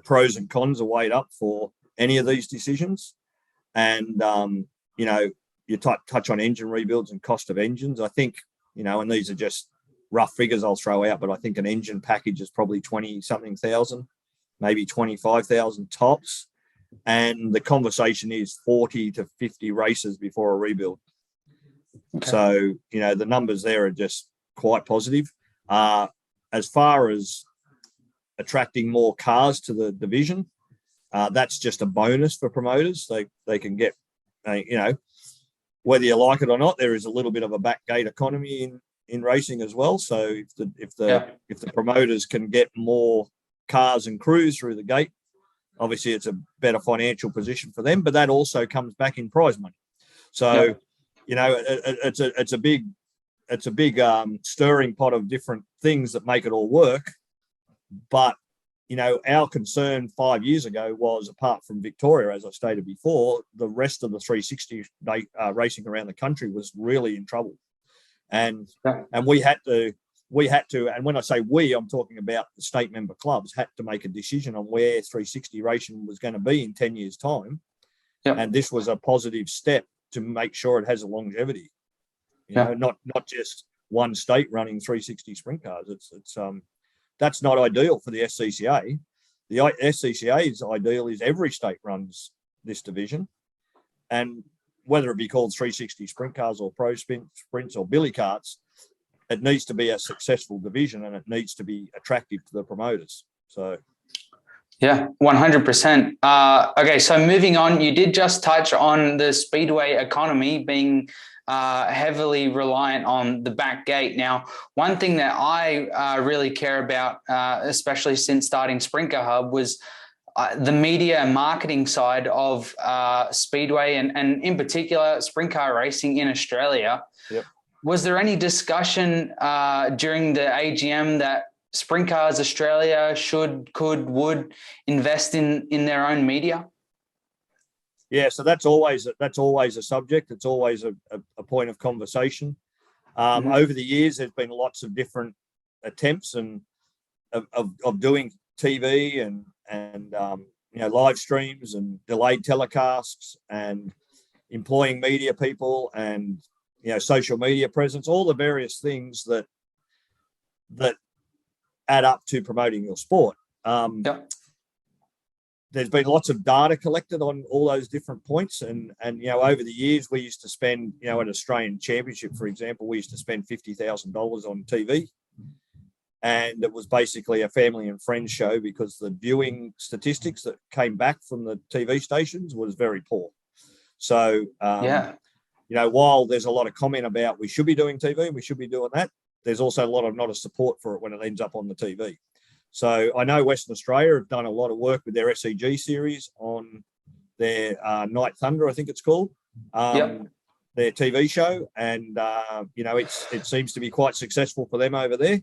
pros and cons are weighed up for any of these decisions. And, you touch on engine rebuilds and cost of engines. I think, and these are just rough figures I'll throw out, but I think an engine package is probably 20-something thousand, maybe 25,000 tops. And the conversation is 40 to 50 races before a rebuild. Okay. So, the numbers there are just quite positive. As far as attracting more cars to the division, that's just a bonus for promoters. They can get, whether you like it or not, there is a little bit of a back gate economy in racing as well. So if the promoters can get more cars and crews through the gate, obviously it's a better financial position for them. But that also comes back in prize money. So it's a big stirring pot of different things that make it all work. But, our concern 5 years ago was, apart from Victoria, as I stated before, the rest of the 360 racing around the country was really in trouble. And we had to, and when I say we, I'm talking about the state member clubs, had to make a decision on where 360 racing was going to be in 10 years' time. Yep. And this was a positive step to make sure it has a longevity. Not just one state running 360 sprint cars. It's that's not ideal for the SCCA. The SCCA's ideal is every state runs this division, and whether it be called 360 sprint cars or pro sprints or billy carts, it needs to be a successful division and it needs to be attractive to the promoters. So, yeah, 100%. Okay, so moving on, you did just touch on the speedway economy being heavily reliant on the back gate. Now, one thing that I really care about, especially since starting Sprint Car Hub, was the media and marketing side of speedway and in particular sprint car racing in Australia. yep. Was there any discussion during the AGM that Sprintcars Australia would invest in their own media? Yeah, so that's always a subject. It's always a point of conversation. Over the years, there's been lots of different attempts and of doing TV and live streams and delayed telecasts and employing media people and social media presence, all the various things that add up to promoting your sport. There's been lots of data collected on all those different points, and over the years we used to spend, an Australian Championship, for example, we used to spend $50,000 on TV, and it was basically a family and friends show because the viewing statistics that came back from the TV stations was very poor. So while there's a lot of comment about we should be doing TV and we should be doing that, there's also a lot of not a support for it when it ends up on the TV. So I know Western Australia have done a lot of work with their SCG series on their Night Thunder, I think it's called, their TV show. And, it seems to be quite successful for them over there.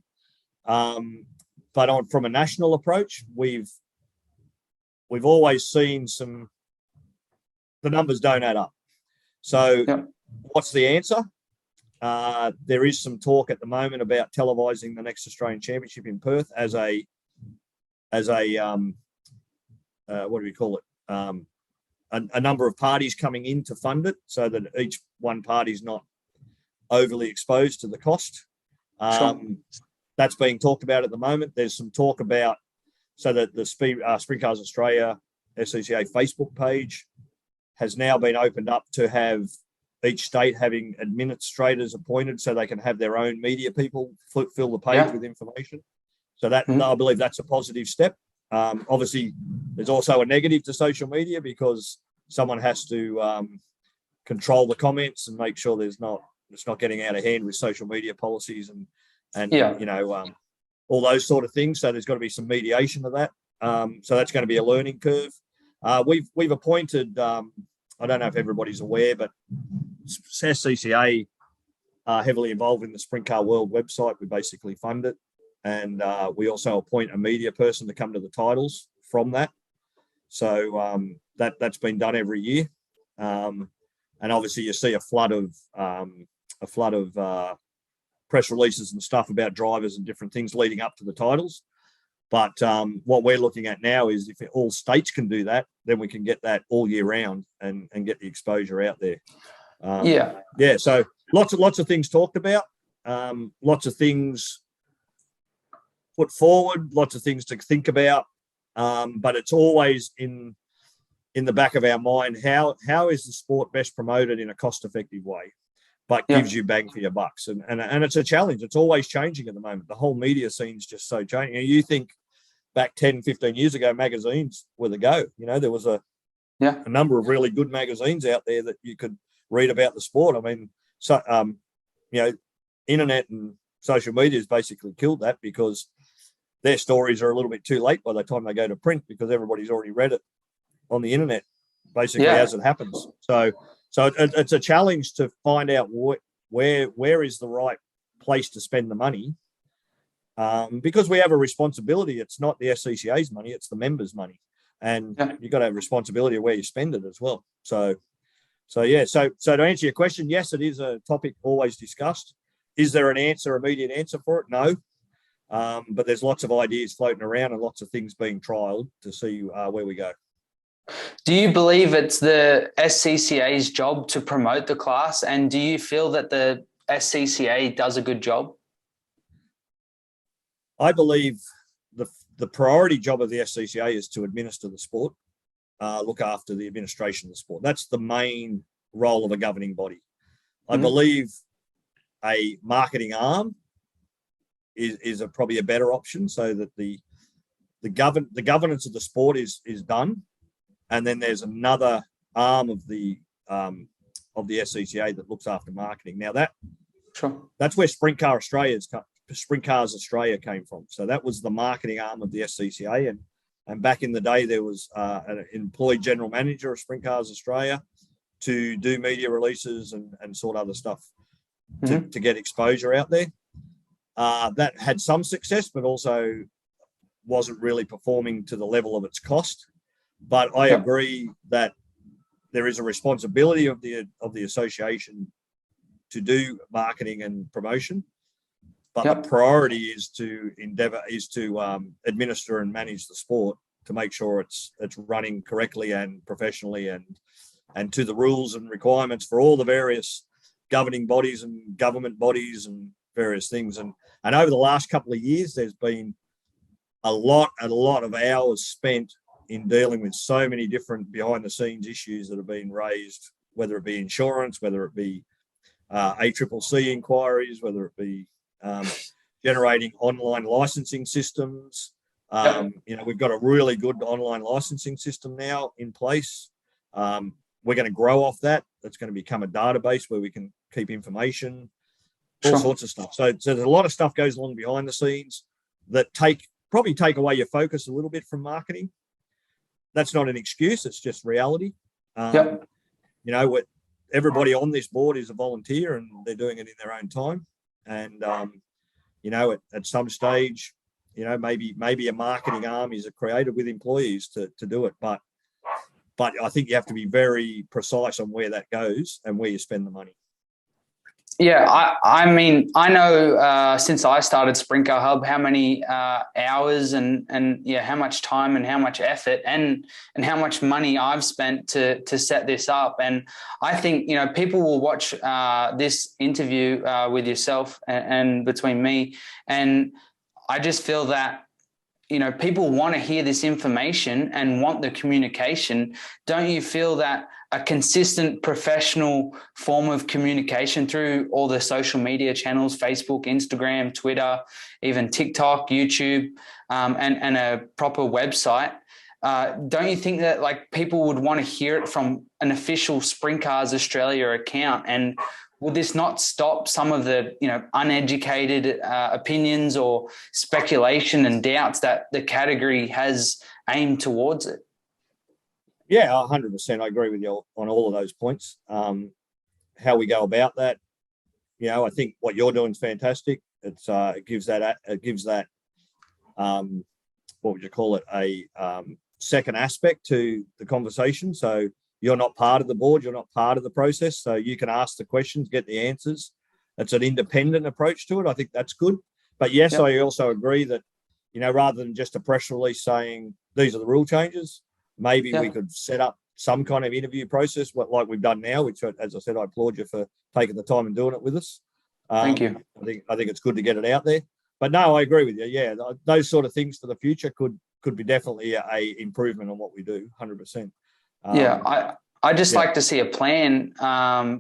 But from a national approach, we've always seen the numbers don't add up. So what's the answer? There is some talk at the moment about televising the next Australian Championship in Perth as a what do we call it? A number of parties coming in to fund it, so that each one party's not overly exposed to the cost. That's being talked about at the moment. There's some talk about so that the Sprintcars Australia SCCA Facebook page has now been opened up to have each state having administrators appointed so they can have their own media people fill the page with information. So that I believe that's a positive step. Obviously, there's also a negative to social media because someone has to control the comments and make sure it's not getting out of hand with social media policies and all those sort of things. So there's got to be some mediation of that. So that's going to be a learning curve. We've appointed. I don't know if everybody's aware, but SCCA are heavily involved in the Sprint Car World website. We basically fund it. And we also appoint a media person to come to the titles from that. So that's been done every year. And obviously you see a flood of press releases and stuff about drivers and different things leading up to the titles. But what we're looking at now is if all states can do that, then we can get that all year round and get the exposure out there. So lots of things talked about, lots of things put forward, lots of things to think about, but it's always in the back of our mind, how is the sport best promoted in a cost-effective way, but gives you bang for your bucks? And it's a challenge. It's always changing at the moment. The whole media scene's just so changing. You think back 10, 15 years ago, magazines were the go. There was a number of really good magazines out there that you could read about the sport. I mean, so internet and social media has basically killed that because their stories are a little bit too late by the time they go to print because everybody's already read it on the internet, basically as it happens. So it's a challenge to find out where is the right place to spend the money, because we have a responsibility. It's not the SCCA's money; it's the members' money, and you've got to have responsibility of where you spend it as well. So to answer your question, yes, it is a topic always discussed. Is there an immediate answer for it? No. But there's lots of ideas floating around and lots of things being trialed to see where we go. Do you believe it's the SCCA's job to promote the class? And do you feel that the SCCA does a good job? I believe the priority job of the SCCA is to administer the sport, look after the administration of the sport. That's the main role of a governing body. I Mhm. believe a marketing arm is probably a better option, so that the governance of the sport is done, and then there's another arm of the SCCA that looks after marketing. Now that's where Sprintcars Australia came from. So that was the marketing arm of the SCCA, and back in the day there was an employed general manager of Sprintcars Australia to do media releases and sort other stuff to get exposure out there. That had some success, but also wasn't really performing to the level of its cost. But I agree that there is a responsibility of the association to do marketing and promotion, but the priority is to administer and manage the sport to make sure it's running correctly and professionally and to the rules and requirements for all the various governing bodies and government bodies and various things. And over the last couple of years, there's been a lot of hours spent in dealing with so many different behind the scenes issues that have been raised, whether it be insurance, whether it be ACCC inquiries, whether it be generating online licensing systems. We've got a really good online licensing system now in place. We're going to grow off that. That's going to become a database where we can keep information, all sorts of stuff. So there's a lot of stuff goes along behind the scenes that probably take away your focus a little bit from marketing. That's not an excuse. It's just reality. Everybody on this board is a volunteer and they're doing it in their own time. And, at some stage, maybe a marketing arm is created with employees to do it. But I think you have to be very precise on where that goes and where you spend the money. Yeah, I mean, I know since I started Sprint Car Hub, how many hours and how much time and how much effort and how much money I've spent to set this up. And I think, people will watch this interview with yourself and between me. And I just feel that, people want to hear this information and want the communication. Don't you feel that a consistent professional form of communication through all the social media channels, Facebook, Instagram, Twitter, even TikTok, YouTube, and a proper website, don't you think that people would want to hear it from an official Sprintcars Australia account? And will this not stop some of the, uneducated opinions or speculation and doubts that the category has aimed towards it? Yeah, 100%. I agree with you on all of those points. How we go about that, I think what you're doing is fantastic. It gives that what would you call it, a second aspect to the conversation. So you're not part of the board, you're not part of the process, so you can ask the questions, get the answers. It's an independent approach to it. I think that's good. But yes, I also agree that, rather than just a press release saying these are the rule changes, maybe we could set up some kind of interview process, like we've done now, which, as I said, I applaud you for taking the time and doing it with us. Thank you. I think it's good to get it out there. But no, I agree with you. Yeah, those sort of things for the future could be definitely a improvement on what we do, 100%. I just like to see a plan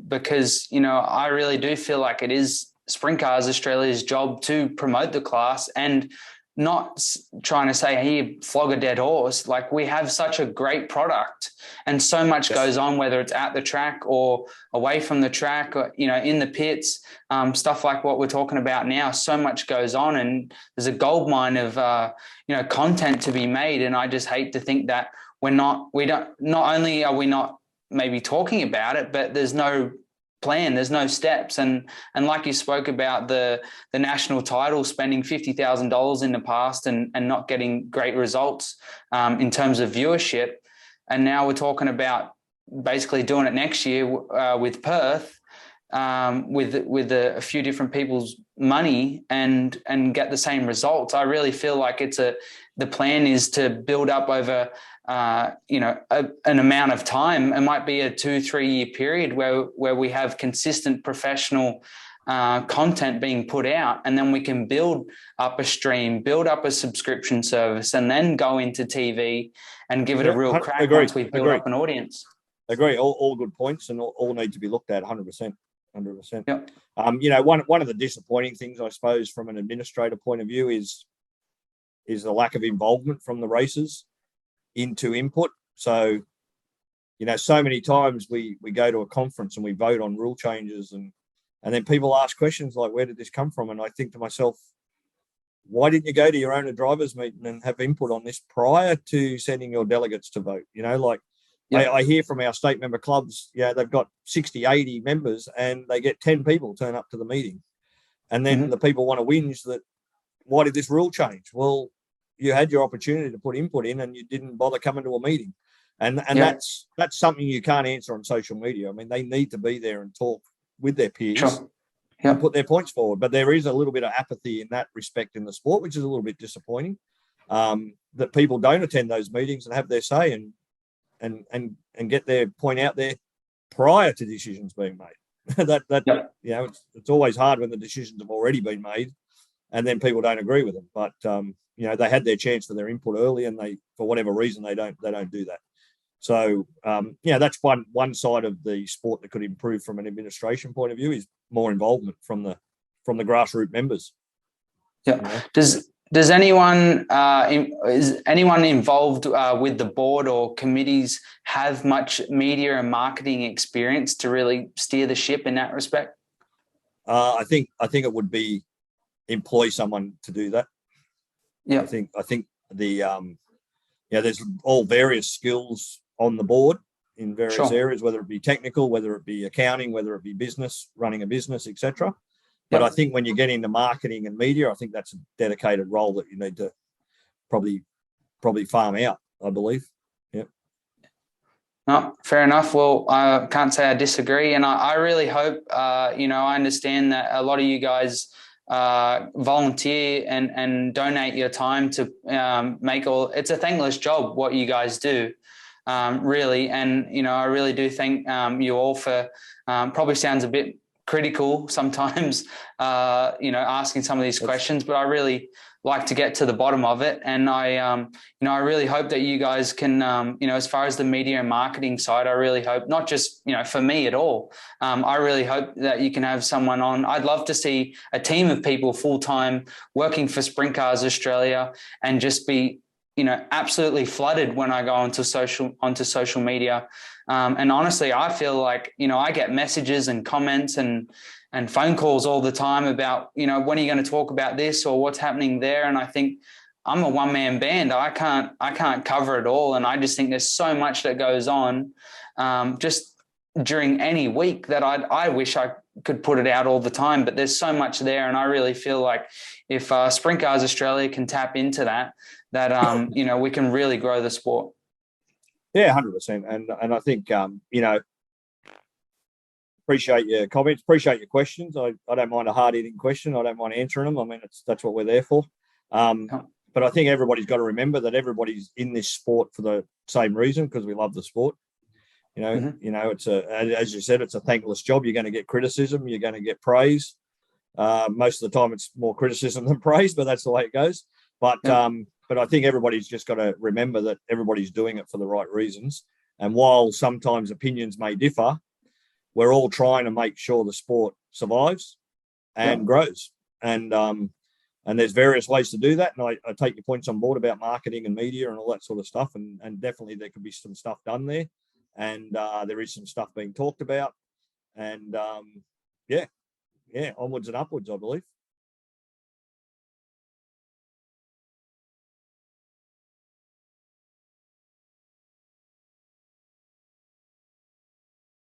because, I really do feel like it is Sprintcars Australia's job to promote the class and not trying to say, hey, flog a dead horse. Like, we have such a great product and so much goes on, whether it's at the track or away from the track or, in the pits, stuff like what we're talking about now. So much goes on and there's a goldmine of, content to be made. And I just hate to think that not only are we not maybe talking about it, but there's no plan, there's no steps. And like you spoke about the national title, spending $50,000 in the past and not getting great results in terms of viewership. And now we're talking about basically doing it next year with Perth with a few different people's money and get the same results. I really feel like the plan is to build up over an amount of time. It might be a 2-3 year period where we have consistent professional content being put out, and then we can build up a stream, build up a subscription service, and then go into TV and give it a real crack once we build up an audience. Agree. All good points, and all need to be looked at 100%. 100%. Yep. One of the disappointing things, I suppose, from an administrator point of view is the lack of involvement from the races into input. So, so many times we go to a conference and we vote on rule changes, and then people ask questions like, where did this come from? And I think to myself, why didn't you go to your owner drivers meeting and have input on this prior to sending your delegates to vote? Yep. I hear from our state member clubs, they've got 60, 80 members and they get 10 people turn up to the meeting. And then the people want to whinge that, why did this rule change? Well, you had your opportunity to put input in and you didn't bother coming to a meeting. And that's something you can't answer on social media. I mean, they need to be there and talk with their peers. Sure. And put their points forward. But there is a little bit of apathy in that respect in the sport, which is a little bit disappointing, that people don't attend those meetings and have their say and get their point out there prior to decisions being made. It's always hard when the decisions have already been made and then people don't agree with them. But they had their chance for their input early, and they, for whatever reason, they don't do that. So, that's one side of the sport that could improve from an administration point of view, is more involvement from the grassroots members. Yeah. Does anyone is anyone involved with the board or committees have much media and marketing experience to really steer the ship in that respect? I think it would be employ someone to do that. Yeah. I think the there's all various skills on the board in various areas, whether it be technical, whether it be accounting, whether it be business, running a business, etc. But I think when you get into marketing and media, I think that's a dedicated role that you need to probably farm out, I believe. Yeah. No, fair enough. Well, I can't say I disagree. And I really hope, I understand that a lot of you guys volunteer and donate your time to it's a thankless job what you guys do. Really. And, I really do thank you all for probably sounds a bit critical sometimes, asking some of these questions, but I really like to get to the bottom of it. And I really hope that you guys can, as far as the media and marketing side, I really hope not just, for me at all. I really hope that you can have someone on. I'd love to see a team of people full-time working for Sprintcars Australia and just be, absolutely flooded when I go onto social media. And honestly, I feel like, I get messages and comments and phone calls all the time about, when are you going to talk about this or what's happening there? And I think I'm a one-man band. I can't cover it all. And I just think there's so much that goes on just during any week that I wish I could put it out all the time, but there's so much there. And I really feel like if Sprintcars Australia can tap into that we can really grow the sport. Yeah, 100%. And I think, appreciate your comments, appreciate your questions. I don't mind a hard-hitting question. I don't mind answering them. I mean, that's what we're there for. But I think everybody's got to remember that everybody's in this sport for the same reason, because we love the sport. It's as you said, it's a thankless job. You're going to get criticism. You're going to get praise. Most of the time it's more criticism than praise, but that's the way it goes. But I think everybody's just got to remember that everybody's doing it for the right reasons. And while sometimes opinions may differ, we're all trying to make sure the sport survives and grows. And there's various ways to do that. And I take your points on board about marketing and media and all that sort of stuff. And definitely there could be some stuff done there. And there is some stuff being talked about. And onwards and upwards, I believe.